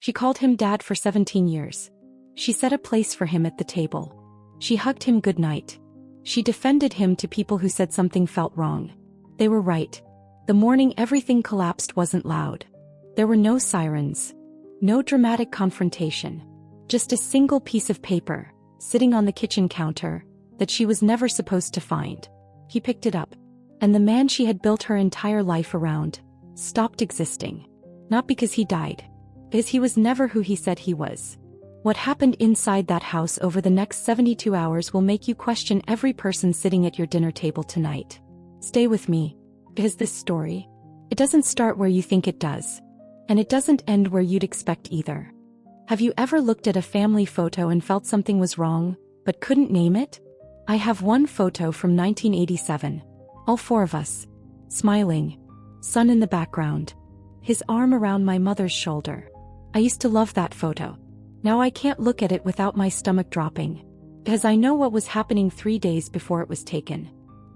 She called him dad for 17 years. She set a place for him at the table. She hugged him goodnight. She defended him to people who said something felt wrong. They were right. The morning everything collapsed wasn't loud. There were no sirens. No dramatic confrontation. Just a single piece of paper, sitting on the kitchen counter, that she was never supposed to find. He picked it up. And the man she had built her entire life around stopped existing. Not because he died. Because he was never who he said he was. What happened inside that house over the next 72 hours will make you question every person sitting at your dinner table tonight. Stay with me. Because this story, it doesn't start where you think it does. And it doesn't end where you'd expect either. Have you ever looked at a family photo and felt something was wrong, but couldn't name it? I have one photo from 1987. All four of us. Smiling. Sun in the background. His arm around my mother's shoulder. I used to love that photo. Now I can't look at it without my stomach dropping. Because I know what was happening 3 days before it was taken.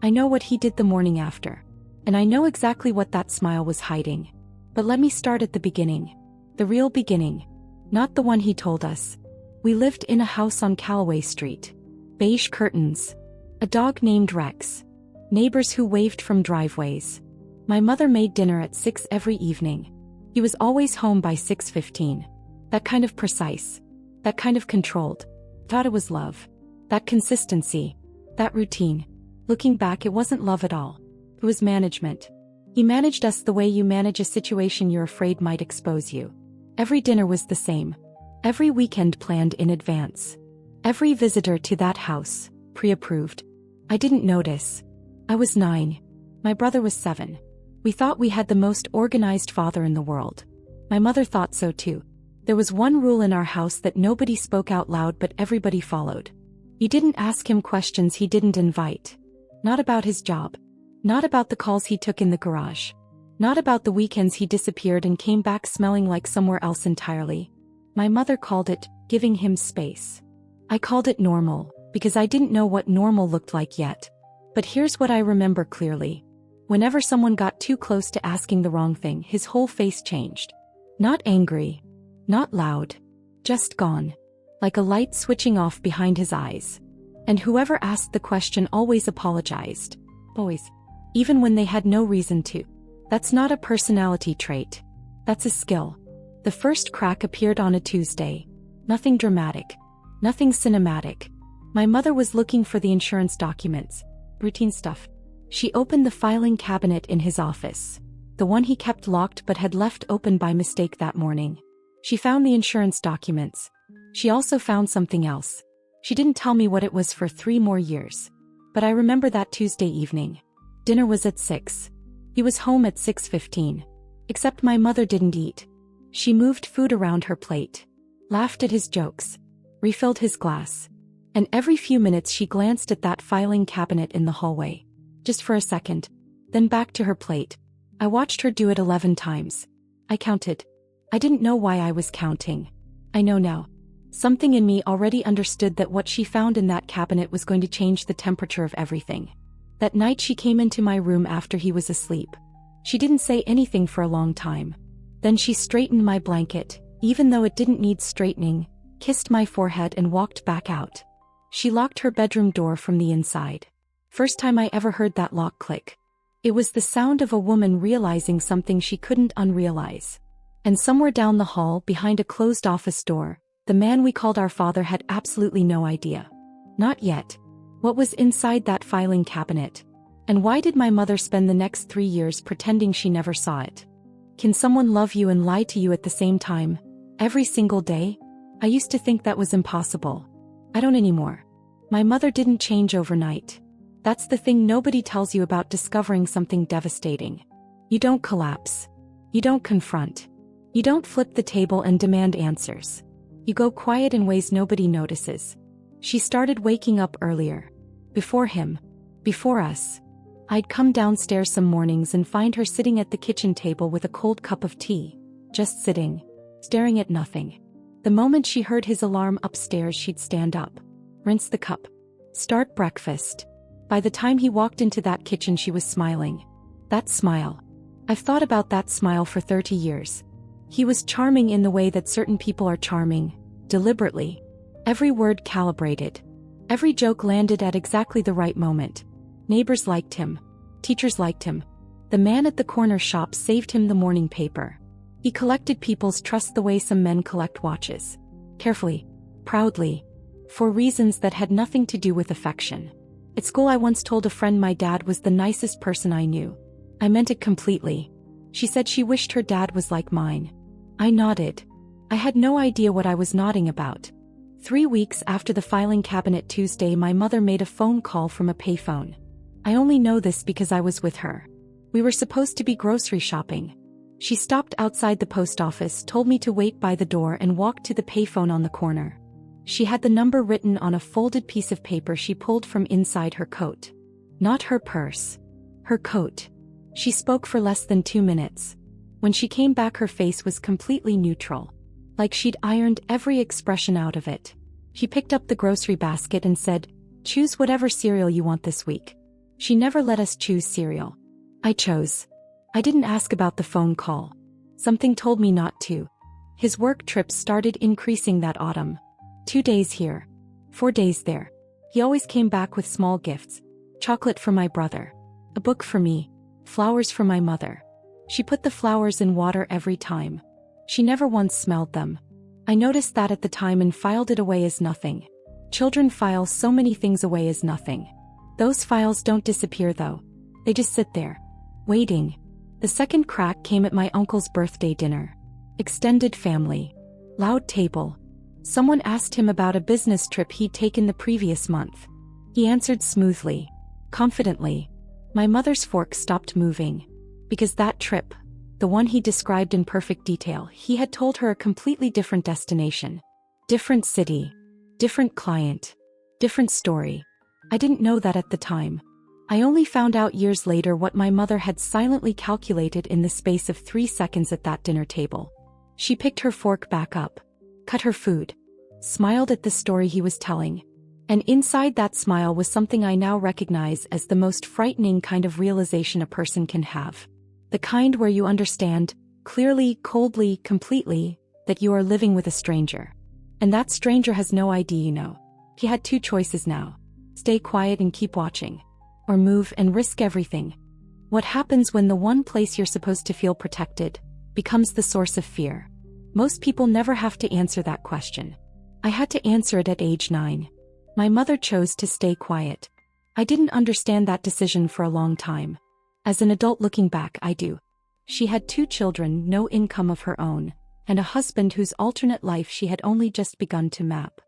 I know what he did the morning after. And I know exactly what that smile was hiding. But let me start at the beginning. The real beginning. Not the one he told us. We lived in a house on Callaway Street. Beige curtains. A dog named Rex. Neighbors who waved from driveways. My mother made dinner at 6 every evening. He was always home by 6:15. That kind of precise. That kind of controlled. Thought it was love. That consistency. That routine. Looking back, it wasn't love at all. It was management. He managed us the way you manage a situation you're afraid might expose you. Every dinner was the same. Every weekend planned in advance. Every visitor to that house, pre-approved. I didn't notice. I was 9. My brother was 7. We thought we had the most organized father in the world. My mother thought so too. There was one rule in our house that nobody spoke out loud but everybody followed. You didn't ask him questions he didn't invite. Not about his job. Not about the calls he took in the garage. Not about the weekends he disappeared and came back smelling like somewhere else entirely. My mother called it giving him space. I called it normal, because I didn't know what normal looked like yet. But here's what I remember clearly. Whenever someone got too close to asking the wrong thing, his whole face changed. Not angry. Not loud. Just gone. Like a light switching off behind his eyes. And whoever asked the question always apologized. Always. Even when they had no reason to. That's not a personality trait. That's a skill. The first crack appeared on a Tuesday. Nothing dramatic. Nothing cinematic. My mother was looking for the insurance documents. Routine stuff. She opened the filing cabinet in his office. The one he kept locked but had left open by mistake that morning. She found the insurance documents. She also found something else. She didn't tell me what it was for 3 more years. But I remember that Tuesday evening. Dinner was at 6. He was home at 6:15. Except my mother didn't eat. She moved food around her plate. Laughed at his jokes. Refilled his glass. And every few minutes she glanced at that filing cabinet in the hallway. Just for a second. Then back to her plate. I watched her do it 11 times. I counted. I didn't know why I was counting. I know now. Something in me already understood that what she found in that cabinet was going to change the temperature of everything. That night she came into my room after he was asleep. She didn't say anything for a long time. Then she straightened my blanket, even though it didn't need straightening, kissed my forehead and walked back out. She locked her bedroom door from the inside. First time I ever heard that lock click. It was the sound of a woman realizing something she couldn't unrealize. And somewhere down the hall, behind a closed office door, the man we called our father had absolutely no idea. Not yet. What was inside that filing cabinet? And why did my mother spend the next 3 years pretending she never saw it? Can someone love you and lie to you at the same time? Every single day? I used to think that was impossible. I don't anymore. My mother didn't change overnight. That's the thing nobody tells you about discovering something devastating. You don't collapse. You don't confront. You don't flip the table and demand answers. You go quiet in ways nobody notices. She started waking up earlier. Before him. Before us. I'd come downstairs some mornings and find her sitting at the kitchen table with a cold cup of tea. Just sitting. Staring at nothing. The moment she heard his alarm upstairs, she'd stand up. Rinse the cup. Start breakfast. By the time he walked into that kitchen, she was smiling. That smile. I've thought about that smile for 30 years. He was charming in the way that certain people are charming, deliberately. Every word calibrated. Every joke landed at exactly the right moment. Neighbors liked him. Teachers liked him. The man at the corner shop saved him the morning paper. He collected people's trust the way some men collect watches. Carefully. Proudly. For reasons that had nothing to do with affection. At school I once told a friend my dad was the nicest person I knew. I meant it completely. She said she wished her dad was like mine. I nodded. I had no idea what I was nodding about. 3 weeks after the filing cabinet Tuesday, my mother made a phone call from a payphone. I only know this because I was with her. We were supposed to be grocery shopping. She stopped outside the post office, told me to wait by the door, and walked to the payphone on the corner. She had the number written on a folded piece of paper she pulled from inside her coat. Not her purse. Her coat. She spoke for less than 2 minutes. When she came back, her face was completely neutral. Like she'd ironed every expression out of it. She picked up the grocery basket and said, "Choose whatever cereal you want this week." She never let us choose cereal. I chose. I didn't ask about the phone call. Something told me not to. His work trips started increasing that autumn. 2 days here. 4 days there. He always came back with small gifts. Chocolate for my brother. A book for me. Flowers for my mother. She put the flowers in water every time. She never once smelled them. I noticed that at the time and filed it away as nothing. Children file so many things away as nothing. Those files don't disappear though. They just sit there. Waiting. The second crack came at my uncle's birthday dinner. Extended family. Loud table. Someone asked him about a business trip he'd taken the previous month. He answered smoothly. Confidently. My mother's fork stopped moving. Because that trip, the one he described in perfect detail, he had told her a completely different destination. Different city. Different client. Different story. I didn't know that at the time. I only found out years later what my mother had silently calculated in the space of 3 seconds at that dinner table. She picked her fork back up. Cut her food. Smiled at the story he was telling. And inside that smile was something I now recognize as the most frightening kind of realization a person can have. The kind where you understand, clearly, coldly, completely, that you are living with a stranger. And that stranger has no ID, you know. He had 2 choices now. Stay quiet and keep watching. Or move and risk everything. What happens when the one place you're supposed to feel protected becomes the source of fear? Most people never have to answer that question. I had to answer it at age 9. My mother chose to stay quiet. I didn't understand that decision for a long time. As an adult looking back, I do. She had 2 children, no income of her own, and a husband whose alternate life she had only just begun to map.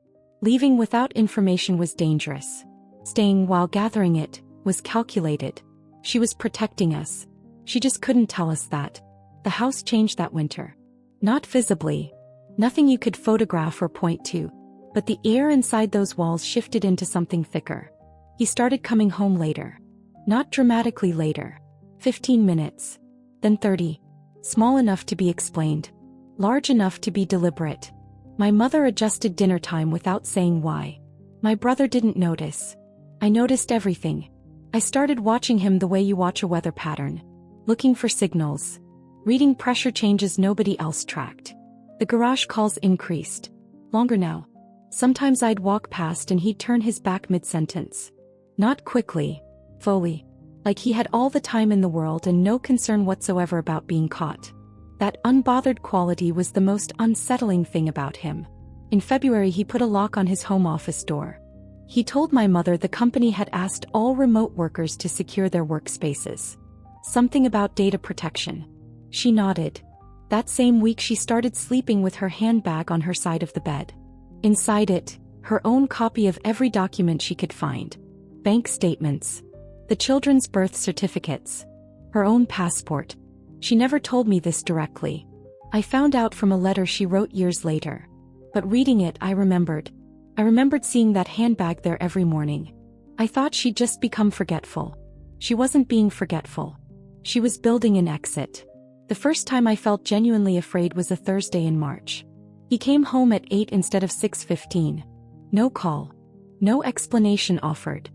Leaving without information was dangerous. Staying while gathering it was calculated. She was protecting us. She just couldn't tell us that. The house changed that winter. Not visibly. Nothing you could photograph or point to. But the air inside those walls shifted into something thicker. He started coming home later. Not dramatically later. 15 minutes. Then 30. Small enough to be explained. Large enough to be deliberate. My mother adjusted dinner time without saying why. My brother didn't notice. I noticed everything. I started watching him the way you watch a weather pattern. Looking for signals. Reading pressure changes nobody else tracked. The garage calls increased. Longer now. Sometimes I'd walk past and he'd turn his back mid-sentence. Not quickly. Fully. Like he had all the time in the world and no concern whatsoever about being caught. That unbothered quality was the most unsettling thing about him. In February he put a lock on his home office door. He told my mother the company had asked all remote workers to secure their workspaces. Something about data protection. She nodded. That same week she started sleeping with her handbag on her side of the bed. Inside it, her own copy of every document she could find. Bank statements. The children's birth certificates. Her own passport. She never told me this directly. I found out from a letter she wrote years later. But reading it, I remembered. I remembered seeing that handbag there every morning. I thought she'd just become forgetful. She wasn't being forgetful. She was building an exit. The first time I felt genuinely afraid was a Thursday in March. He came home at 8 instead of 6:15. No call. No explanation offered.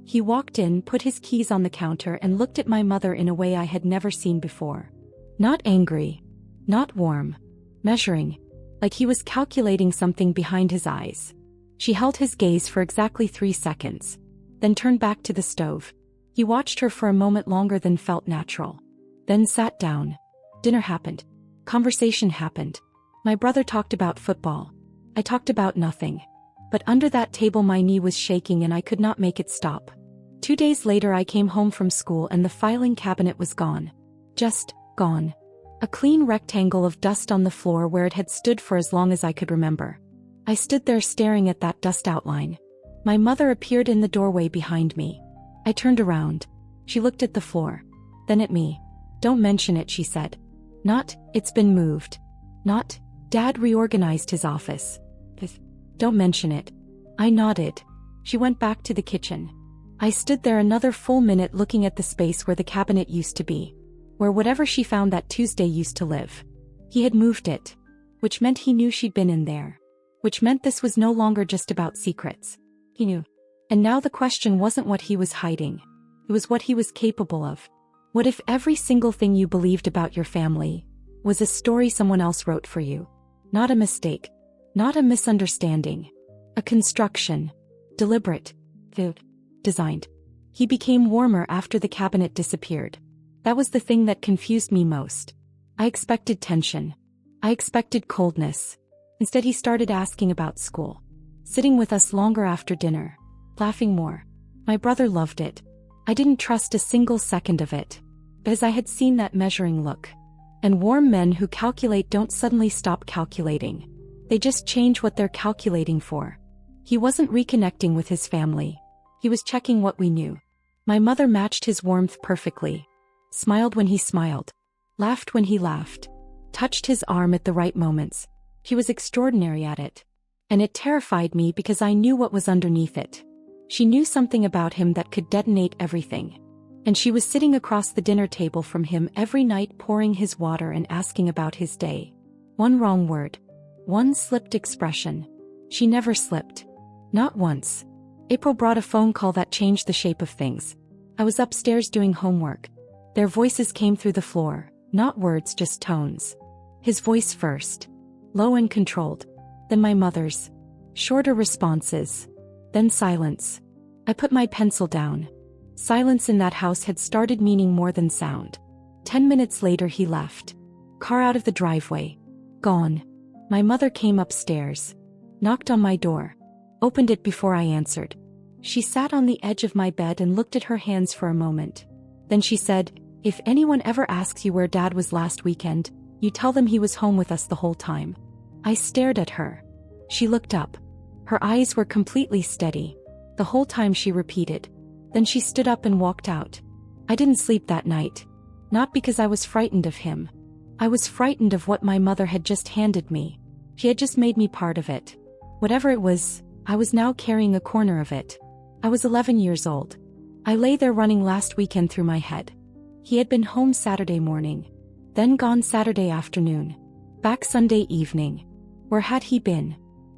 He walked in, put his keys on the counter and looked at my mother in a way I had never seen before. Not angry. Not warm. measuring, like he was calculating something behind his eyes. She held his gaze for exactly 3 seconds, then turned back to the stove. He watched her for a moment longer than felt natural. Then sat down. Dinner happened. Conversation happened. My brother talked about football. I talked about nothing. But under that table my knee was shaking and I could not make it stop. 2 days later I came home from school and the filing cabinet was gone. Just gone. A clean rectangle of dust on the floor where it had stood for as long as I could remember. I stood there staring at that dust outline. My mother appeared in the doorway behind me. I turned around. She looked at the floor. Then at me. "Don't mention it," she said. Not, "It's been moved." Not, "Dad reorganized his office." "Don't mention it." I nodded. She went back to the kitchen. I stood there another full minute looking at the space where the cabinet used to be. Where whatever she found that Tuesday used to live. He had moved it. Which meant he knew she'd been in there. Which meant this was no longer just about secrets. He knew. And now the question wasn't what he was hiding. It was what he was capable of. What if every single thing you believed about your family was a story someone else wrote for you? Not a mistake. Not a misunderstanding. A construction. Deliberate. Designed. He became warmer after the cabinet disappeared. That was the thing that confused me most. I expected tension. I expected coldness. Instead he started asking about school. Sitting with us longer after dinner. Laughing more. My brother loved it. I didn't trust a single second of it. Because I had seen that measuring look. And warm men who calculate don't suddenly stop calculating. They just change what they're calculating for. He wasn't reconnecting with his family. He was checking what we knew. My mother matched his warmth perfectly. Smiled when he smiled. Laughed when he laughed. Touched his arm at the right moments. She was extraordinary at it. And it terrified me because I knew what was underneath it. She knew something about him that could detonate everything. And she was sitting across the dinner table from him every night pouring his water and asking about his day. One wrong word. One slipped expression. She never slipped. Not once. April brought a phone call that changed the shape of things. I was upstairs doing homework. Their voices came through the floor, not words, just tones. His voice first. Low and controlled. Then my mother's. Shorter responses. Then silence. I put my pencil down. Silence in that house had started meaning more than sound. 10 minutes later he left. Car out of the driveway. Gone. My mother came upstairs. Knocked on my door. Opened it before I answered. She sat on the edge of my bed and looked at her hands for a moment. Then she said, "If anyone ever asks you where Dad was last weekend, you tell them he was home with us the whole time." I stared at her. She looked up. Her eyes were completely steady. The whole time she repeated. Then she stood up and walked out. I didn't sleep that night. Not because I was frightened of him. I was frightened of what my mother had just handed me. She had just made me part of it. Whatever it was, I was now carrying a corner of it. I was 11 years old. I lay there running last weekend through my head. He had been home Saturday morning. Then gone Saturday afternoon. Back Sunday evening. Where had he been?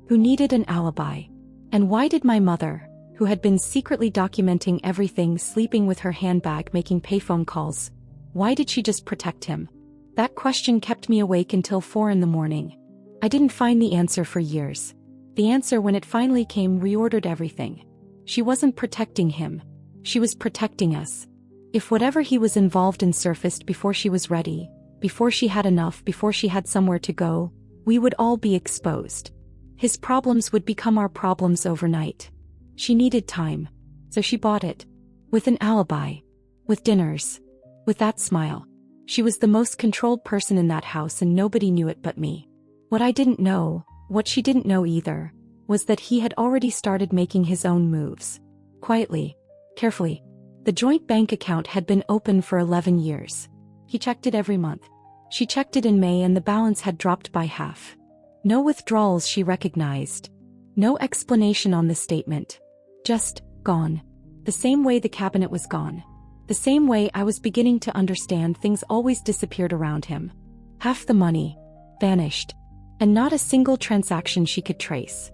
Who needed an alibi? And why did my mother, who had been secretly documenting everything, sleeping with her handbag, making payphone calls, why did she just protect him? That question kept me awake until 4 in the morning. I didn't find the answer for years. The answer, when it finally came, reordered everything. She wasn't protecting him. She was protecting us. If whatever he was involved in surfaced before she was ready, before she had enough, before she had somewhere to go, we would all be exposed. His problems would become our problems overnight. She needed time. So she bought it. With an alibi. With dinners. With that smile. She was the most controlled person in that house and nobody knew it but me. What I didn't know, what she didn't know either, was that he had already started making his own moves. Quietly. Carefully. The joint bank account had been open for 11 years. He checked it every month. She checked it in May and the balance had dropped by half. No withdrawals she recognized. No explanation on the statement. Just gone. The same way the cabinet was gone. The same way I was beginning to understand things always disappeared around him. Half the money. Vanished. And not a single transaction she could trace.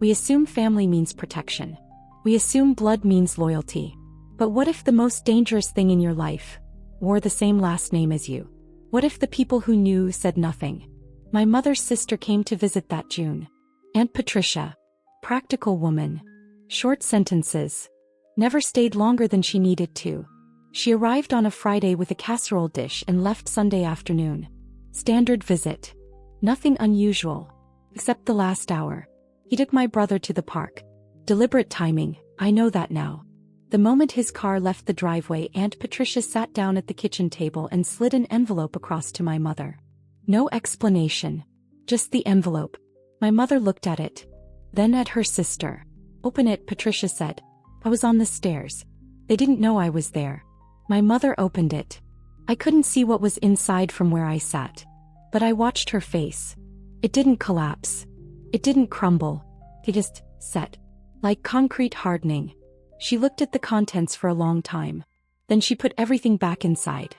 We assume family means protection. We assume blood means loyalty. But what if the most dangerous thing in your life wore the same last name as you? What if the people who knew said nothing? My mother's sister came to visit that June. Aunt Patricia. Practical woman. Short sentences. Never stayed longer than she needed to. She arrived on a Friday with a casserole dish and left Sunday afternoon. Standard visit. Nothing unusual. Except the last hour. He took my brother to the park. Deliberate timing, I know that now. The moment his car left the driveway, Aunt Patricia sat down at the kitchen table and slid an envelope across to my mother. No explanation. Just the envelope. My mother looked at it. Then at her sister. Open it, Patricia said. I was on the stairs. They didn't know I was there. My mother opened it. I couldn't see what was inside from where I sat. But I watched her face. It didn't collapse. It didn't crumble. It just set. Like concrete hardening. She looked at the contents for a long time. Then she put everything back inside.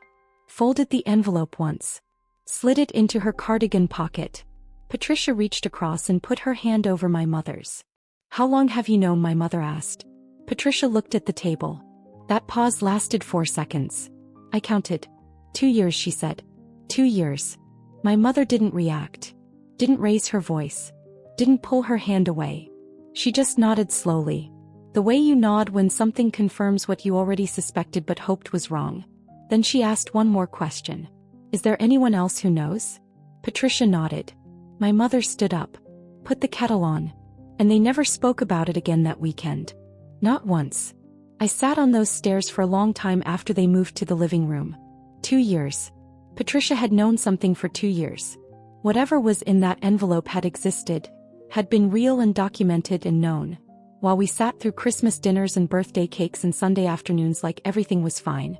Folded the envelope once. Slid it into her cardigan pocket. Patricia reached across and put her hand over my mother's. How long have you known? My mother asked. Patricia looked at the table. That pause lasted 4 seconds. I counted. 2 years, she said. 2 years. My mother didn't react. Didn't raise her voice. Didn't pull her hand away. She just nodded slowly. The way you nod when something confirms what you already suspected but hoped was wrong. Then she asked one more question. Is there anyone else who knows? Patricia nodded. My mother stood up. Put the kettle on. And they never spoke about it again that weekend. Not once. I sat on those stairs for a long time after they moved to the living room. 2 years. Patricia had known something for 2 years. Whatever was in that envelope had existed, had been real and documented and known. While we sat through Christmas dinners and birthday cakes and Sunday afternoons like everything was fine.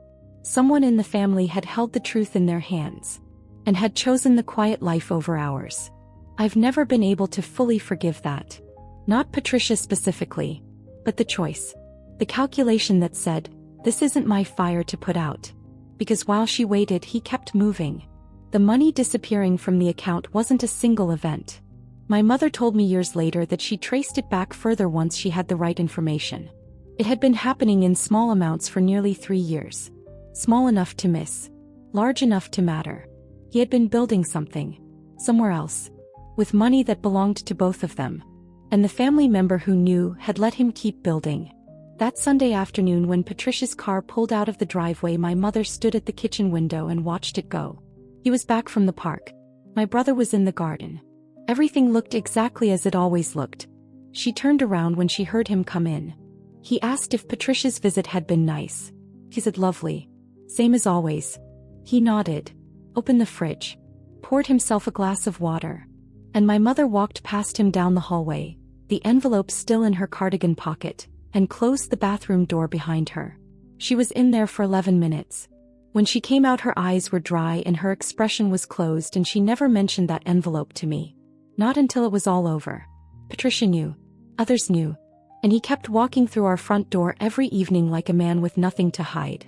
Someone in the family had held the truth in their hands. And had chosen the quiet life over ours. I've never been able to fully forgive that. Not Patricia specifically. But the choice. The calculation that said, this isn't my fire to put out. Because while she waited, he kept moving. The money disappearing from the account wasn't a single event. My mother told me years later that she traced it back further once she had the right information. It had been happening in small amounts for nearly 3 years. Small enough to miss. Large enough to matter. He had been building something. Somewhere else. With money that belonged to both of them. And the family member who knew had let him keep building. That Sunday afternoon when Patricia's car pulled out of the driveway, my mother stood at the kitchen window and watched it go. He was back from the park. My brother was in the garden. Everything looked exactly as it always looked. She turned around when she heard him come in. He asked if Patricia's visit had been nice. He said lovely. Same as always. He nodded. Opened the fridge. Poured himself a glass of water. And my mother walked past him down the hallway, the envelope still in her cardigan pocket, and closed the bathroom door behind her. She was in there for 11 minutes. When she came out, her eyes were dry and her expression was closed, and she never mentioned that envelope to me. Not until it was all over. Patricia knew. Others knew. And he kept walking through our front door every evening like a man with nothing to hide.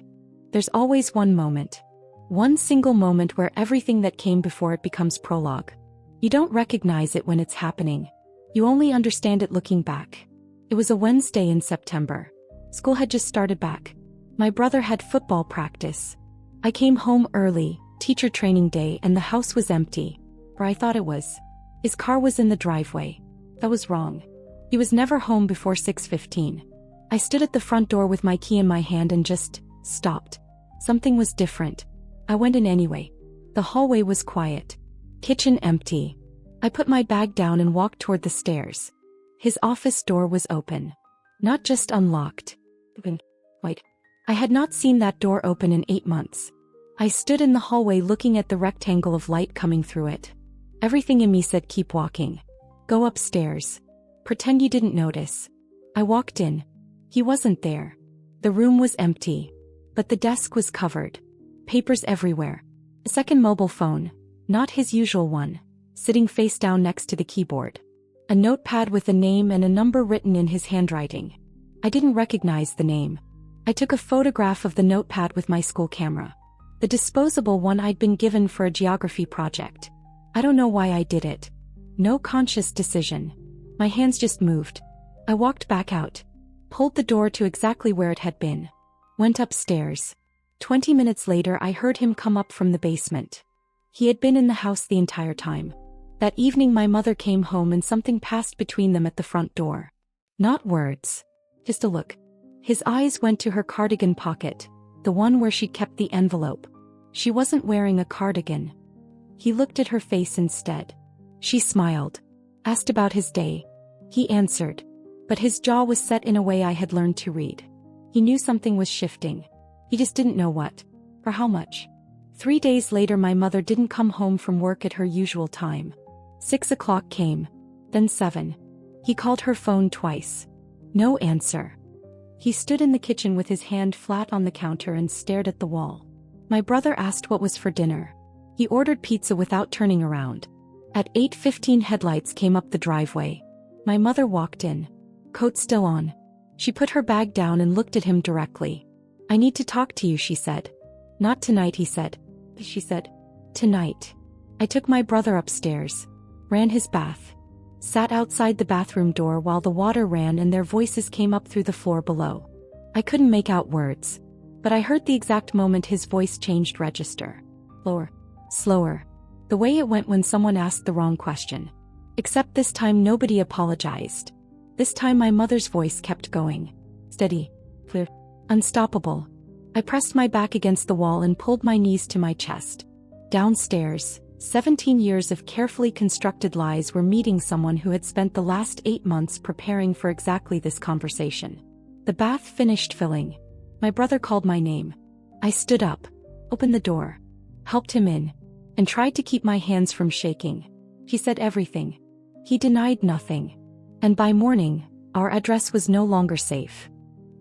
There's always one moment. One single moment where everything that came before it becomes prologue. You don't recognize it when it's happening. You only understand it looking back. It was a Wednesday in September. School had just started back. My brother had football practice. I came home early, teacher training day, and the house was empty. Or I thought it was. His car was in the driveway. That was wrong. He was never home before 6:15. I stood at the front door with my key in my hand and just stopped. Something was different. I went in anyway. The hallway was quiet. Kitchen empty. I put my bag down and walked toward the stairs. His office door was open. Not just unlocked. Wait. I had not seen that door open in 8 months. I stood in the hallway looking at the rectangle of light coming through it. Everything in me said keep walking. Go upstairs. Pretend you didn't notice. I walked in. He wasn't there. The room was empty. But the desk was covered. Papers everywhere. A second mobile phone. Not his usual one. Sitting face down next to the keyboard. A notepad with a name and a number written in his handwriting. I didn't recognize the name. I took a photograph of the notepad with my school camera. The disposable one I'd been given for a geography project. I don't know why I did it. No conscious decision. My hands just moved. I walked back out. Pulled the door to exactly where it had been. Went upstairs. 20 minutes later I heard him come up from the basement. He had been in the house the entire time. That evening my mother came home and something passed between them at the front door. Not words. Just a look. His eyes went to her cardigan pocket, the one where she kept the envelope. She wasn't wearing a cardigan. He looked at her face instead. She smiled. Asked about his day. He answered. But his jaw was set in a way I had learned to read. He knew something was shifting. He just didn't know what. Or how much. 3 days later my mother didn't come home from work at her usual time. 6 o'clock came. Then 7. He called her phone twice. No answer. He stood in the kitchen with his hand flat on the counter and stared at the wall. My brother asked what was for dinner. He ordered pizza without turning around. At 8:15 headlights came up the driveway. My mother walked in. Coat still on. She put her bag down and looked at him directly. I need to talk to you, she said. Not tonight, he said. She said. Tonight. I took my brother upstairs. Ran his bath. Sat outside the bathroom door while the water ran and their voices came up through the floor below. I couldn't make out words. But I heard the exact moment his voice changed register. Lower. Slower. The way it went when someone asked the wrong question. Except this time nobody apologized. This time my mother's voice kept going. Steady. Clear. Unstoppable. I pressed my back against the wall and pulled my knees to my chest. Downstairs, 17 years of carefully constructed lies were meeting someone who had spent the last 8 months preparing for exactly this conversation. The bath finished filling. My brother called my name. I stood up, opened the door, helped him in, and tried to keep my hands from shaking. He said everything. He denied nothing. And by morning, our address was no longer safe.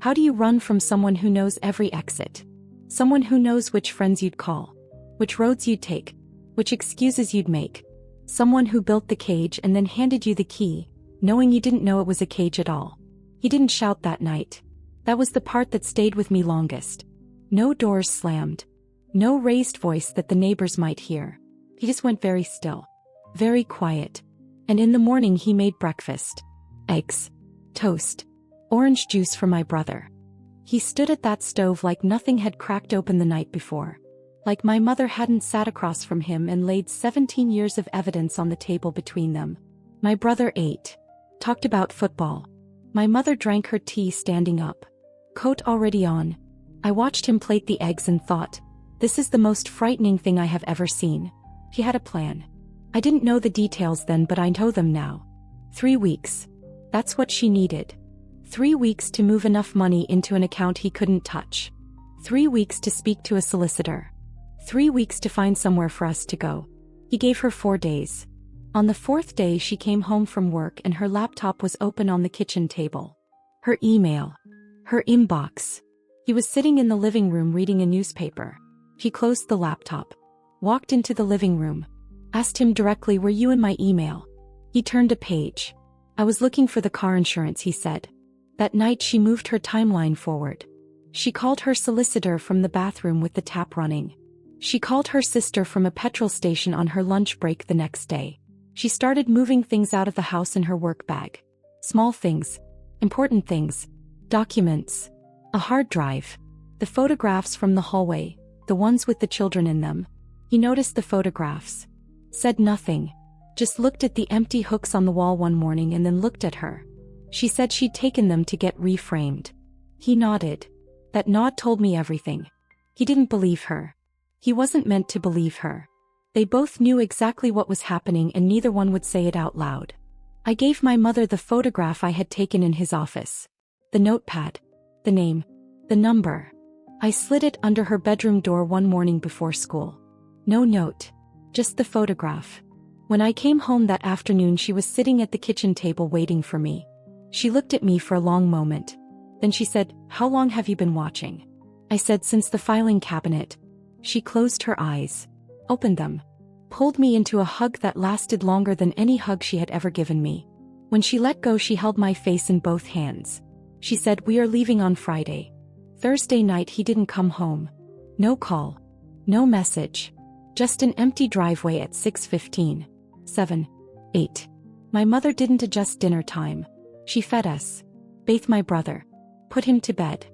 How do you run from someone who knows every exit? Someone who knows which friends you'd call, which roads you'd take, which excuses you'd make. Someone who built the cage and then handed you the key, knowing you didn't know it was a cage at all. He didn't shout that night. That was the part that stayed with me longest. No doors slammed. No raised voice that the neighbors might hear. He just went very still. Very quiet. And in the morning he made breakfast. Eggs. Toast. Orange juice for my brother. He stood at that stove like nothing had cracked open the night before. Like my mother hadn't sat across from him and laid 17 years of evidence on the table between them. My brother ate. Talked about football. My mother drank her tea standing up. Coat already on. I watched him plate the eggs and thought, this is the most frightening thing I have ever seen. He had a plan. I didn't know the details then, but I know them now. 3 weeks. That's what she needed. 3 weeks to move enough money into an account he couldn't touch. 3 weeks to speak to a solicitor. 3 weeks to find somewhere for us to go. He gave her 4 days. On the 4th day she came home from work and her laptop was open on the kitchen table. Her email. Her inbox. He was sitting in the living room reading a newspaper. She closed the laptop. Walked into the living room. Asked him directly, were you in my email? He turned a page. I was looking for the car insurance, he said. That night she moved her timeline forward. She called her solicitor from the bathroom with the tap running. She called her sister from a petrol station on her lunch break the next day. She started moving things out of the house in her work bag. Small things. Important things. Documents. A hard drive. The photographs from the hallway, the ones with the children in them. He noticed the photographs. Said nothing. Just looked at the empty hooks on the wall one morning and then looked at her. She said she'd taken them to get reframed. He nodded. That nod told me everything. He didn't believe her. He wasn't meant to believe her. They both knew exactly what was happening and neither one would say it out loud. I gave my mother the photograph I had taken in his office. The notepad. The name. The number. I slid it under her bedroom door one morning before school. No note. Just the photograph. When I came home that afternoon she was sitting at the kitchen table waiting for me. She looked at me for a long moment. Then she said, how long have you been watching? I said, since the filing cabinet. She closed her eyes. Opened them. Pulled me into a hug that lasted longer than any hug she had ever given me. When she let go she held my face in both hands. She said, we are leaving on Friday. Thursday night he didn't come home. No call. No message. Just an empty driveway at 6:15. 7. 8. My mother didn't adjust dinner time. She fed us. Bathed my brother. Put him to bed.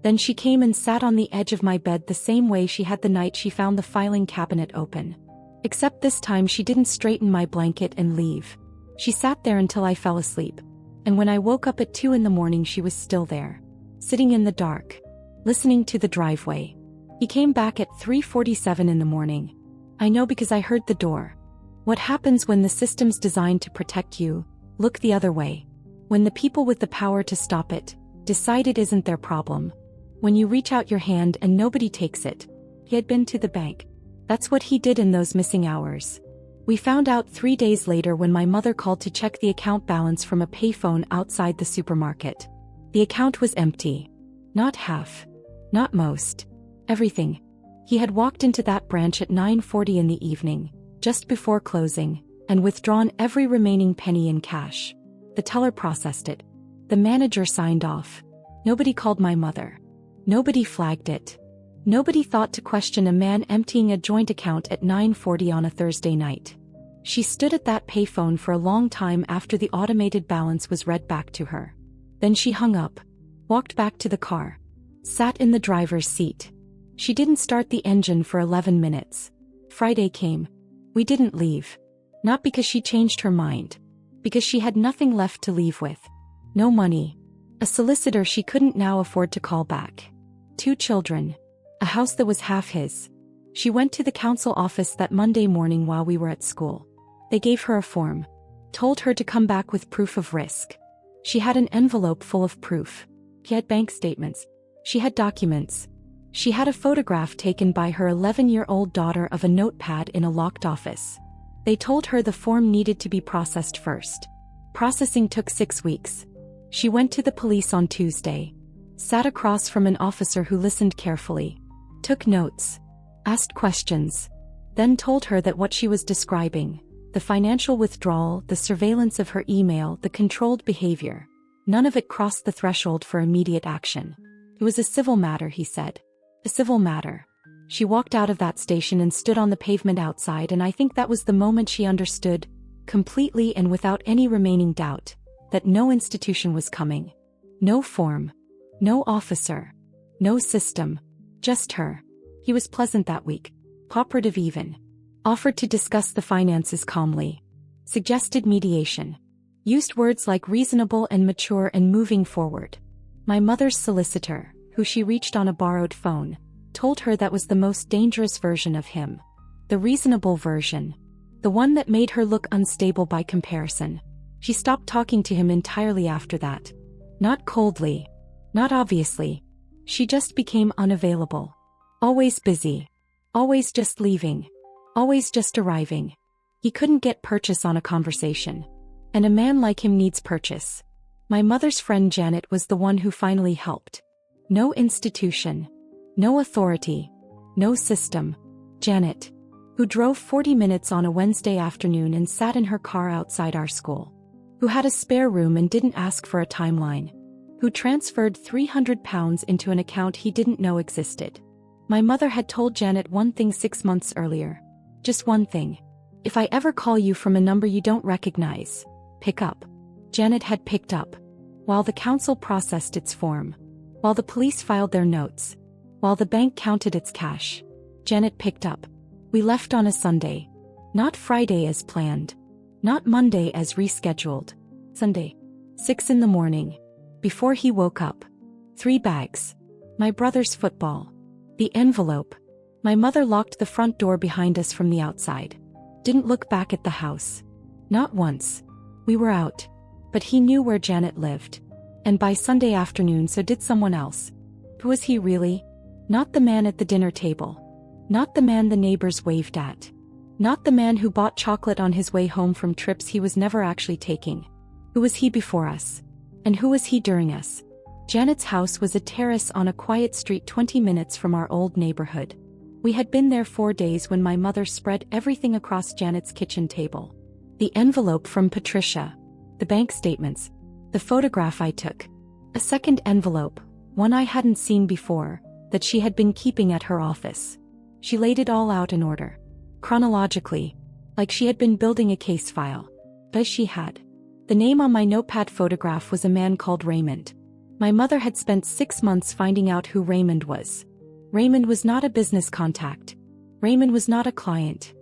Then she came and sat on the edge of my bed the same way she had the night she found the filing cabinet open. Except this time she didn't straighten my blanket and leave. She sat there until I fell asleep. And when I woke up at 2 in the morning she was still there. Sitting in the dark. Listening to the driveway. He came back at 3:47 in the morning. I know because I heard the door. What happens when the system's designed to protect you, look the other way? When the people with the power to stop it, decide it isn't their problem. When you reach out your hand and nobody takes it. He had been to the bank. That's what he did in those missing hours. We found out 3 days later when my mother called to check the account balance from a payphone outside the supermarket. The account was empty. Not half. Not most. Everything. He had walked into that branch at 9:40 in the evening, just before closing, and withdrawn every remaining penny in cash. The teller processed it. The manager signed off. Nobody called my mother. Nobody flagged it. Nobody thought to question a man emptying a joint account at 9:40 on a Thursday night. She stood at that payphone for a long time after the automated balance was read back to her. Then she hung up, walked back to the car, sat in the driver's seat. She didn't start the engine for 11 minutes. Friday came. We didn't leave. Not because she changed her mind. Because she had nothing left to leave with. No money. A solicitor she couldn't now afford to call back. 2 children. A house that was half his. She went to the council office that Monday morning while we were at school. They gave her a form. Told her to come back with proof of risk. She had an envelope full of proof. He had bank statements. She had documents. She had a photograph taken by her 11-year-old daughter of a notepad in a locked office. They told her the form needed to be processed first. Processing took 6 weeks. She went to the police on Tuesday. Sat across from an officer who listened carefully. Took notes. Asked questions. Then told her that what she was describing, the financial withdrawal, the surveillance of her email, the controlled behavior, none of it crossed the threshold for immediate action. It was a civil matter, he said. A civil matter. She walked out of that station and stood on the pavement outside, and I think that was the moment she understood, completely and without any remaining doubt, that no institution was coming. No form. No officer. No system. Just her. He was pleasant that week. Cooperative even. Offered to discuss the finances calmly. Suggested mediation. Used words like reasonable and mature and moving forward. My mother's solicitor, who she reached on a borrowed phone, told her that was the most dangerous version of him. The reasonable version. The one that made her look unstable by comparison. She stopped talking to him entirely after that. Not coldly. Not obviously. She just became unavailable. Always busy. Always just leaving. Always just arriving. He couldn't get purchase on a conversation. And a man like him needs purchase. My mother's friend Janet was the one who finally helped. No institution. No authority. No system. Janet. Who drove 40 minutes on a Wednesday afternoon and sat in her car outside our school. Who had a spare room and didn't ask for a timeline. Who transferred £300 into an account he didn't know existed. My mother had told Janet one thing 6 months earlier. Just one thing. If I ever call you from a number you don't recognize, pick up. Janet had picked up. While the council processed its form. While the police filed their notes. While the bank counted its cash. Janet picked up. We left on a Sunday. Not Friday as planned. Not Monday as rescheduled. Sunday. 6 in the morning. Before he woke up. 3 bags. My brother's football. The envelope. My mother locked the front door behind us from the outside. Didn't look back at the house. Not once. We were out. But he knew where Janet lived. And by Sunday afternoon so did someone else. Who was he really? Not the man at the dinner table. Not the man the neighbors waved at. Not the man who bought chocolate on his way home from trips he was never actually taking. Who was he before us? And who was he during us? Janet's house was a terrace on a quiet street 20 minutes from our old neighborhood. We had been there 4 days when my mother spread everything across Janet's kitchen table. The envelope from Patricia. The bank statements. The photograph I took. A second envelope, one I hadn't seen before, that she had been keeping at her office. She laid it all out in order. Chronologically. Like she had been building a case file. But she had. The name on my notepad photograph was a man called Raymond. My mother had spent 6 months finding out who Raymond was. Raymond was not a business contact. Raymond was not a client.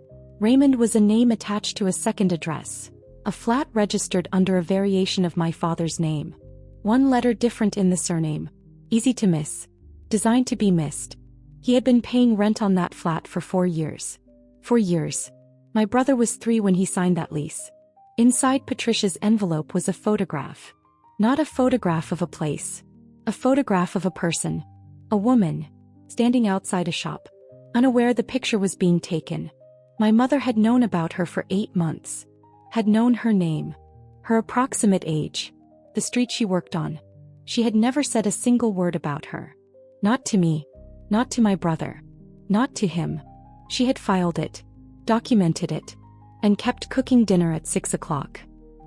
Raymond was a name attached to a second address, a flat registered under a variation of my father's name. One letter different in the surname. Easy to miss. Designed to be missed. He had been paying rent on that flat for 4 years. 4 years. My brother was 3 when he signed that lease. Inside Patricia's envelope was a photograph. Not a photograph of a place. A photograph of a person. A woman. Standing outside a shop. Unaware the picture was being taken. My mother had known about her for 8 months. Had known her name. Her approximate age. The street she worked on. She had never said a single word about her. Not to me. Not to my brother. Not to him. She had filed it. Documented it. And kept cooking dinner at 6 o'clock.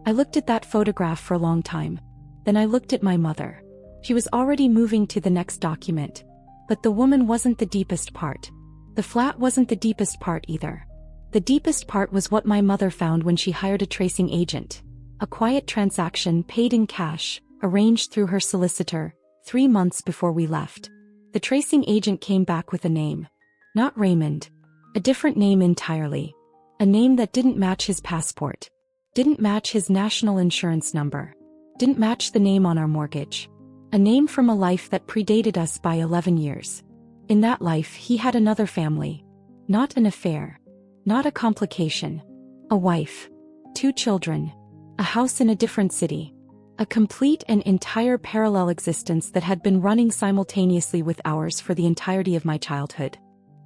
I looked at that photograph for a long time. Then I looked at my mother. She was already moving to the next document. But the woman wasn't the deepest part. The flat wasn't the deepest part either. The deepest part was what my mother found when she hired a tracing agent. A quiet transaction paid in cash, arranged through her solicitor, 3 months before we left. The tracing agent came back with a name. Not Raymond. A different name entirely. A name that didn't match his passport. Didn't match his national insurance number. Didn't match the name on our mortgage. A name from a life that predated us by 11 years. In that life he had another family. Not an affair. Not a complication. A wife. 2 children. A house in a different city. A complete and entire parallel existence that had been running simultaneously with ours for the entirety of my childhood.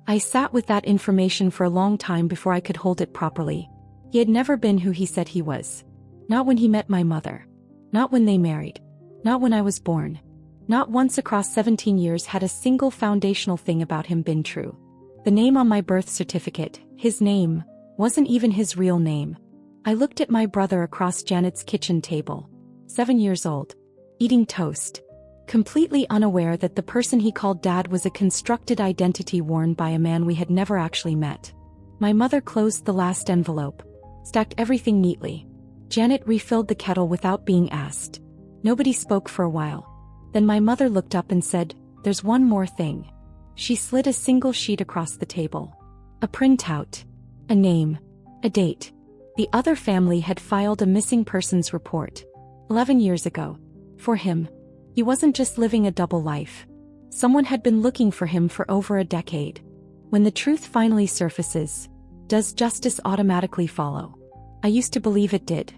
I sat with that information for a long time before I could hold it properly. He had never been who he said he was. Not when he met my mother. Not when they married. Not when I was born. Not once across 17 years had a single foundational thing about him been true. The name on my birth certificate, his name, wasn't even his real name. I looked at my brother across Janet's kitchen table. 7 years old. Eating toast. Completely unaware that the person he called Dad was a constructed identity worn by a man we had never actually met. My mother closed the last envelope. Stacked everything neatly. Janet refilled the kettle without being asked. Nobody spoke for a while. Then my mother looked up and said, "There's one more thing." She slid a single sheet across the table. A printout. A name. A date. The other family had filed a missing persons report. 11 years ago. For him. He wasn't just living a double life. Someone had been looking for him for over a decade. When the truth finally surfaces, does justice automatically follow? I used to believe it did.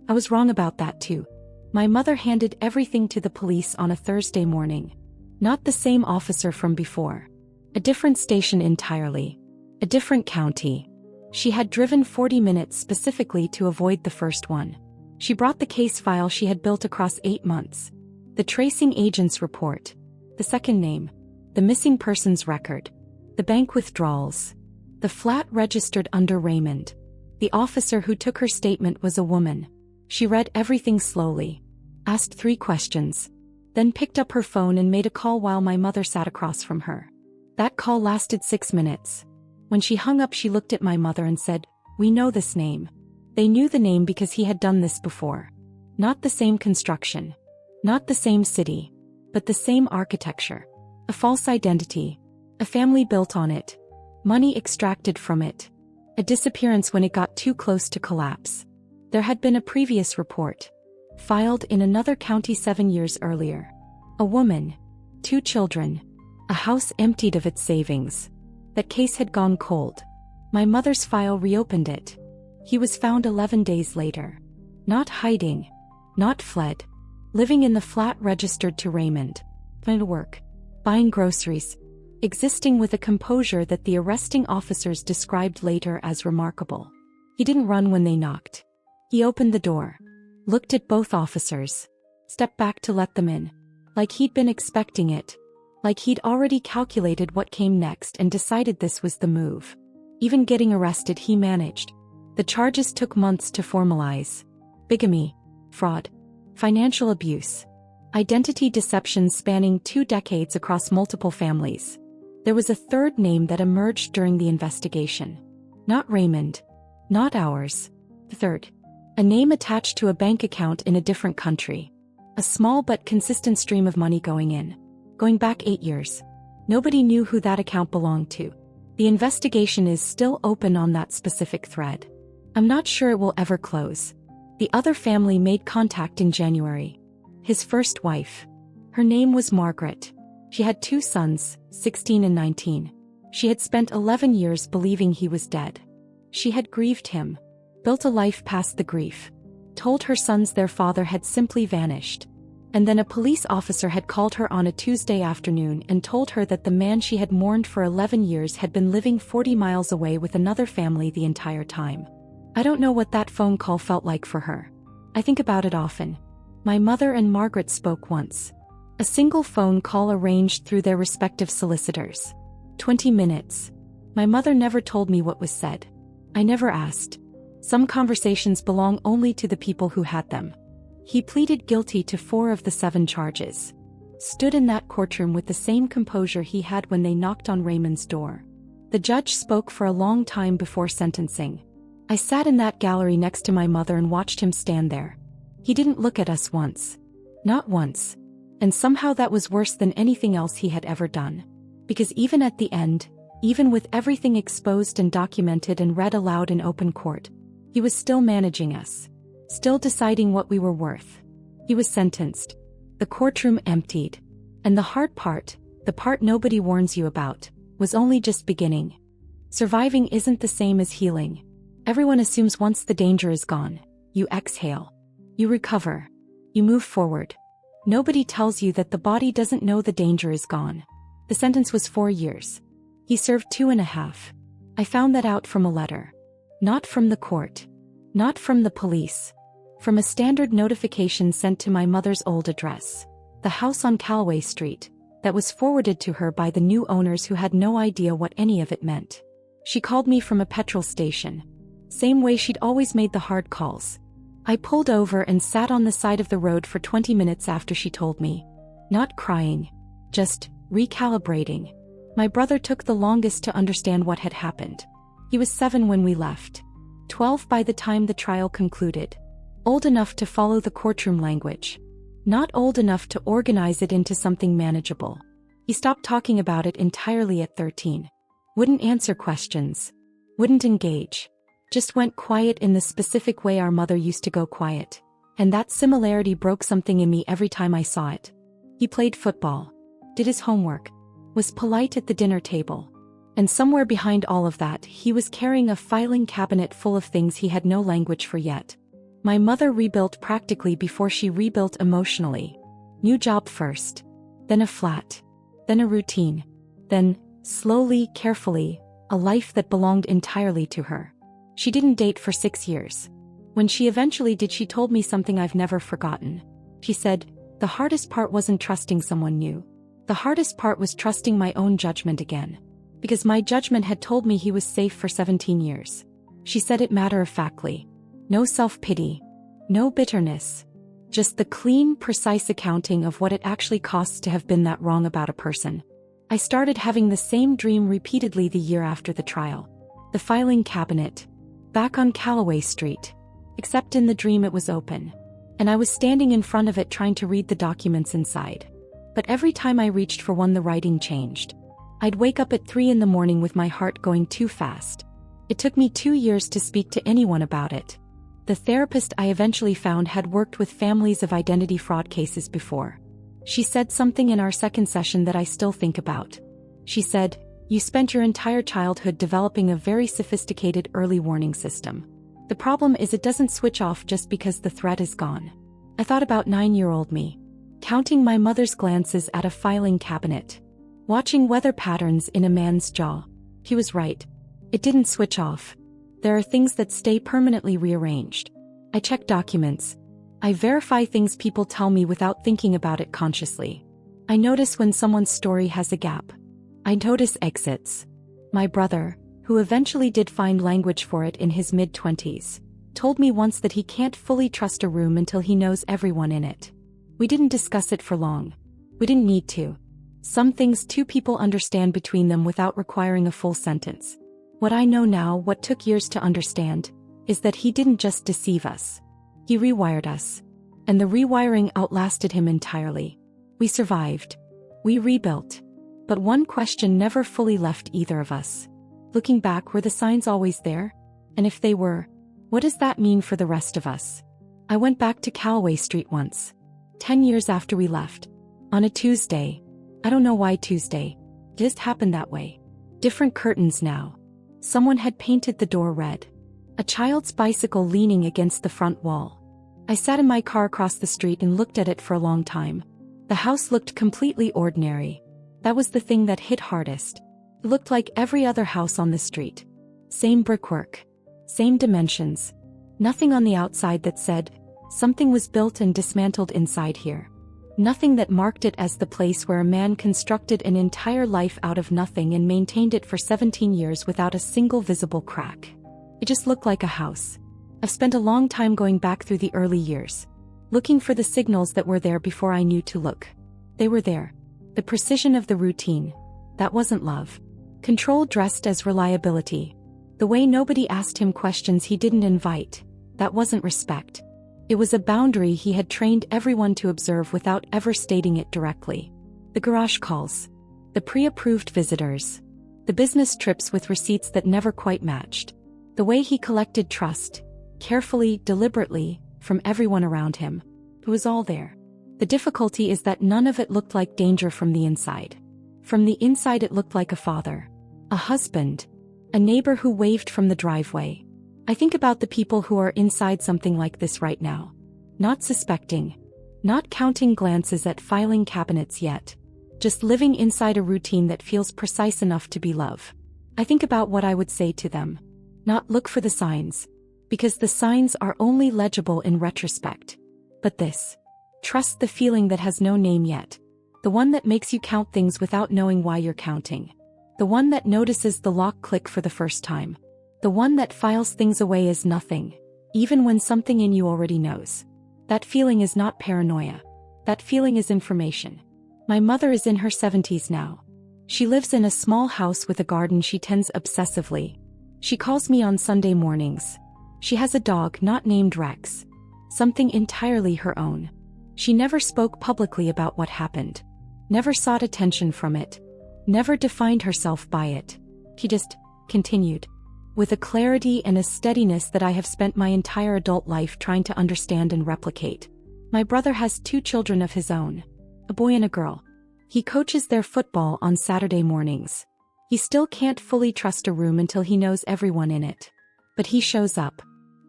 I was wrong about that too. My mother handed everything to the police on a Thursday morning. Not the same officer from before. A different station entirely. A different county. She had driven 40 minutes specifically to avoid the first one. She brought the case file she had built across 8 months. The tracing agent's report. The second name. The missing persons record. The bank withdrawals. The flat registered under Raymond. The officer who took her statement was a woman. She read everything slowly. Asked 3 questions. Then picked up her phone and made a call while my mother sat across from her. That call lasted 6 minutes. When she hung up, she looked at my mother and said, "We know this name." They knew the name because he had done this before. Not the same construction. Not the same city. But the same architecture. A false identity. A family built on it. Money extracted from it. A disappearance when it got too close to collapse. There had been a previous report. Filed in another county 7 years earlier. A woman. 2 children. A house emptied of its savings. That case had gone cold. My mother's file reopened it. He was found 11 days later. Not hiding. Not fled. Living in the flat registered to Raymond. Going to work. Buying groceries. Existing with a composure that the arresting officers described later as remarkable. He didn't run when they knocked. He opened the door. Looked at both officers. Stepped back to let them in. Like he'd been expecting it. Like he'd already calculated what came next and decided this was the move. Even getting arrested he managed. The charges took months to formalize. Bigamy. Fraud. Financial abuse. Identity deception spanning 2 decades across multiple families. There was a third name that emerged during the investigation. Not Raymond. Not ours. The third. A name attached to a bank account in a different country. A small but consistent stream of money going in. Going back 8 years. Nobody knew who that account belonged to. The investigation is still open on that specific thread. I'm not sure it will ever close. The other family made contact in January. His first wife. Her name was Margaret. She had 2 sons, 16 and 19. She had spent 11 years believing he was dead. She had grieved him, built a life past the grief, told her sons their father had simply vanished. And then a police officer had called her on a Tuesday afternoon and told her that the man she had mourned for 11 years had been living 40 miles away with another family the entire time. I don't know what that phone call felt like for her. I think about it often. My mother and Margaret spoke once. A single phone call arranged through their respective solicitors. 20 minutes. My mother never told me what was said. I never asked. Some conversations belong only to the people who had them. He pleaded guilty to 4 of the 7 charges. Stood in that courtroom with the same composure he had when they knocked on Raymond's door. The judge spoke for a long time before sentencing. I sat in that gallery next to my mother and watched him stand there. He didn't look at us once. Not once. And somehow that was worse than anything else he had ever done. Because even at the end, even with everything exposed and documented and read aloud in open court, he was still managing us. Still deciding what we were worth. He was sentenced. The courtroom emptied. And the hard part, the part nobody warns you about, was only just beginning. Surviving isn't the same as healing. Everyone assumes once the danger is gone, you exhale. You recover. You move forward. Nobody tells you that the body doesn't know the danger is gone. The sentence was 4 years. He served 2.5. I found that out from a letter. Not from the court. Not from the police. From a standard notification sent to my mother's old address. The house on Callaway Street, that was forwarded to her by the new owners who had no idea what any of it meant. She called me from a petrol station. Same way she'd always made the hard calls. I pulled over and sat on the side of the road for 20 minutes after she told me. Not crying. Just recalibrating. My brother took the longest to understand what had happened. He was 7 when we left. 12 by the time the trial concluded. Old enough to follow the courtroom language. Not old enough to organize it into something manageable. He stopped talking about it entirely at 13. Wouldn't answer questions. Wouldn't engage. Just went quiet in the specific way our mother used to go quiet. And that similarity broke something in me every time I saw it. He played football. Did his homework. Was polite at the dinner table. And somewhere behind all of that, he was carrying a filing cabinet full of things he had no language for yet. My mother rebuilt practically before she rebuilt emotionally. New job first. Then a flat. Then a routine. Then, slowly, carefully, a life that belonged entirely to her. She didn't date for 6 years. When she eventually did, she told me something I've never forgotten. She said, the hardest part wasn't trusting someone new. The hardest part was trusting my own judgment again. Because my judgment had told me he was safe for 17 years. She said it matter-of-factly. No self-pity. No bitterness. Just the clean, precise accounting of what it actually costs to have been that wrong about a person. I started having the same dream repeatedly the year after the trial. The filing cabinet. Back on Callaway Street. Except in the dream it was open. And I was standing in front of it trying to read the documents inside. But every time I reached for one, the writing changed. I'd wake up at 3 in the morning with my heart going too fast. It took me 2 years to speak to anyone about it. The therapist I eventually found had worked with families of identity fraud cases before. She said something in our second session that I still think about. She said, you spent your entire childhood developing a very sophisticated early warning system. The problem is it doesn't switch off just because the threat is gone. I thought about 9-year-old me. Counting my mother's glances at a filing cabinet. Watching weather patterns in a man's jaw. He was right. It didn't switch off. There are things that stay permanently rearranged. I check documents. I verify things people tell me without thinking about it consciously. I notice when someone's story has a gap. I notice exits. My brother, who eventually did find language for it in his mid-20s, told me once that he can't fully trust a room until he knows everyone in it. We didn't discuss it for long. We didn't need to. Some things 2 people understand between them without requiring a full sentence. What I know now, what took years to understand, is that he didn't just deceive us. He rewired us. And the rewiring outlasted him entirely. We survived. We rebuilt. But one question never fully left either of us. Looking back, were the signs always there? And if they were, what does that mean for the rest of us? I went back to Callaway Street once, 10 years after we left. On a Tuesday. I don't know why Tuesday. It just happened that way. Different curtains now. Someone had painted the door red. A child's bicycle leaning against the front wall. I sat in my car across the street and looked at it for a long time. The house looked completely ordinary. That was the thing that hit hardest. It looked like every other house on the street. Same brickwork. Same dimensions. Nothing on the outside that said, something was built and dismantled inside here. Nothing that marked it as the place where a man constructed an entire life out of nothing and maintained it for 17 years without a single visible crack. It just looked like a house. I've spent a long time going back through the early years, looking for the signals that were there before I knew to look. They were there. The precision of the routine. That wasn't love. Control dressed as reliability. The way nobody asked him questions he didn't invite. That wasn't respect. It was a boundary he had trained everyone to observe without ever stating it directly. The garage calls. The pre-approved visitors. The business trips with receipts that never quite matched. The way he collected trust, carefully, deliberately, from everyone around him. It was all there. The difficulty is that none of it looked like danger from the inside. From the inside it looked like a father. A husband. A neighbor who waved from the driveway. I think about the people who are inside something like this right now. Not suspecting. Not counting glances at filing cabinets yet. Just living inside a routine that feels precise enough to be love. I think about what I would say to them. Not look for the signs. Because the signs are only legible in retrospect. But this. Trust the feeling that has no name yet. The one that makes you count things without knowing why you're counting. The one that notices the lock click for the first time. The one that files things away as nothing, even when something in you already knows. That feeling is not paranoia. That feeling is information. My mother is in her 70s now. She lives in a small house with a garden she tends obsessively. She calls me on Sunday mornings. She has a dog not named Rex. Something entirely her own. She never spoke publicly about what happened. Never sought attention from it. Never defined herself by it. She just continued. With a clarity and a steadiness that I have spent my entire adult life trying to understand and replicate. My brother has 2 children of his own. A boy and a girl. He coaches their football on Saturday mornings. He still can't fully trust a room until he knows everyone in it. But he shows up.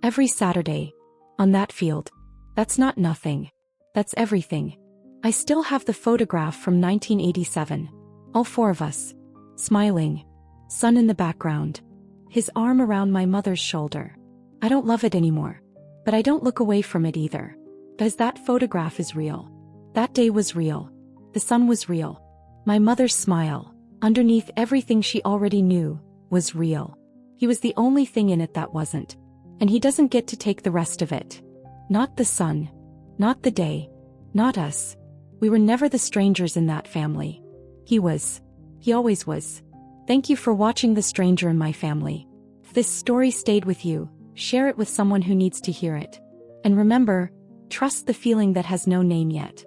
Every Saturday. On that field. That's not nothing. That's everything. I still have the photograph from 1987. All 4 of us. Smiling. Sun in the background. His arm around my mother's shoulder. I don't love it anymore. But I don't look away from it either. Because that photograph is real. That day was real. The sun was real. My mother's smile, underneath everything she already knew, was real. He was the only thing in it that wasn't. And he doesn't get to take the rest of it. Not the sun. Not the day. Not us. We were never the strangers in that family. He was. He always was. Thank you for watching The Stranger in My Family. If this story stayed with you, share it with someone who needs to hear it. And remember, trust the feeling that has no name yet.